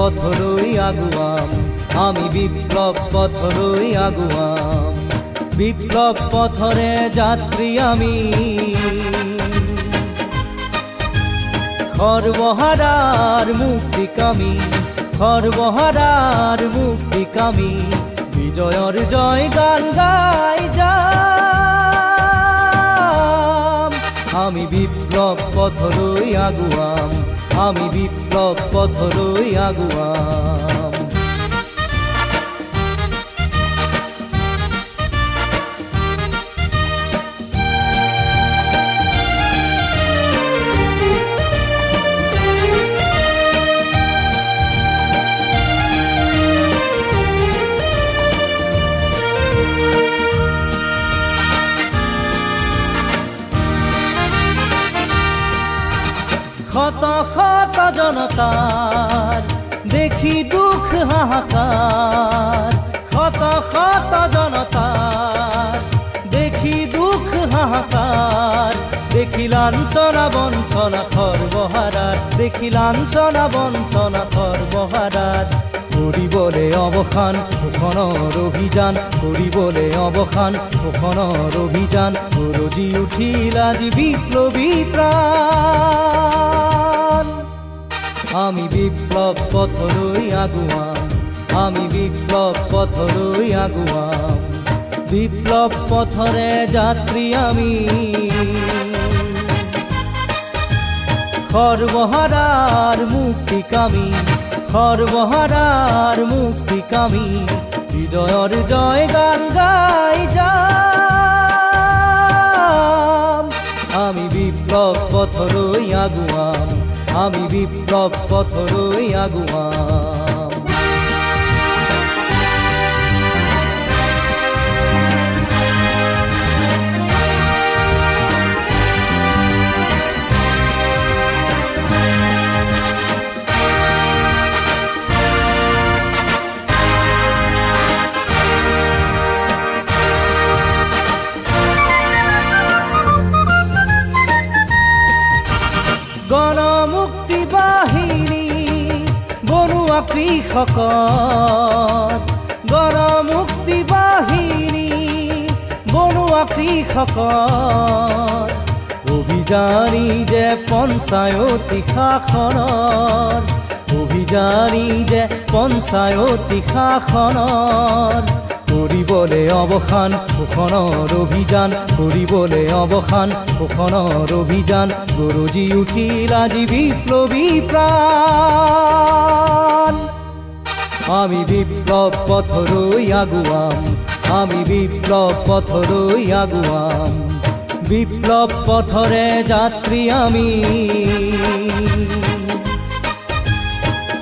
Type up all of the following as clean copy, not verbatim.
পথলৈ আগুৱাম আমি বিপ্লৱ পথলৈ আগুৱাম বিপ্লৱ পথৰে যাত্ৰী আমি সৰ্বহাৰাৰ মুক্তিকামী সৰ্বহাৰাৰ মুক্তিকামী বিজয়ৰ জয় গান গাই যাম আমি বিপ্লৱ পথলৈ আগুৱাম আমি বিপ্লৱ পথলৈ আগুৱাম শত শত জনতাৰ দেখি দুখ হাহাকাৰ শত শত জনতাৰ দেখি দুখ হাহাকাৰ দেখি লাঞ্ছনা বঞ্চনা সৰ্বহাৰাৰ দেখি লাঞ্ছনা বঞ্চনা সৰ্বহাৰাৰ কৰিবলৈ অৱসান শোষণৰ অভিযান কৰিবলৈ অৱসান শোষণৰ অভিযান গৰজি উঠিল আজি বিপ্লৱী প্ৰাণ আমি বিপ্লৱ পথলৈ আগুৱাম আমি বিপ্লৱ পথলৈ আগুৱাম বিপ্লৱ পথৰে যাত্ৰী আমি সৰ্বহাৰাৰ মুক্তিকামী সৰ্বহাৰাৰ মুক্তিকামী বিজয়ৰ জয় গান গাই যাম আমি বিপ্লৱ পথলৈ আগুৱাম আমি বিপ্লৱ পথলৈ আগুৱাম গণমুক্তি বাহিনী বনুৱা কৃষকৰ গণমুক্তি বাহিনী বনুৱা কৃষকৰ অভিযানী যে পঞ্চায়তী শাসনৰ অভিযানী যে পঞ্চায়তী শাসনৰ কৰিবলৈ অৱসান শোষণৰ অভিযান কৰিবলৈ অৱসান শোষণৰ অভিযান গৰজি উঠিল আজি বিপ্লৱী প্ৰাণ আমি বিপ্লৱ পথলৈ আগুৱাম আমি বিপ্লৱ পথলৈ আগুৱাম বিপ্লৱ পথৰে যাত্ৰী আমি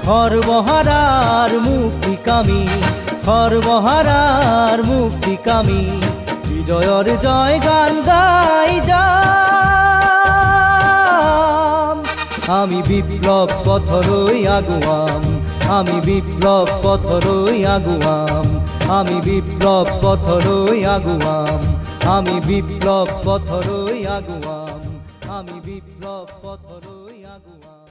সৰ্বহাৰাৰ মুক্তিকামী সৰ্বহাৰাৰ মুক্তিকামী বিজয়ৰ জয় গান গাই যাম আমি বিপ্লৱ পথলৈ আগুৱাম আমি বিপ্লৱ পথলৈ আগুৱাম আমি বিপ্লৱ পথলৈ আগুৱাম আমি বিপ্লৱ পথলৈ আগুৱাম আমি বিপ্লৱ পথলৈ আগুৱাম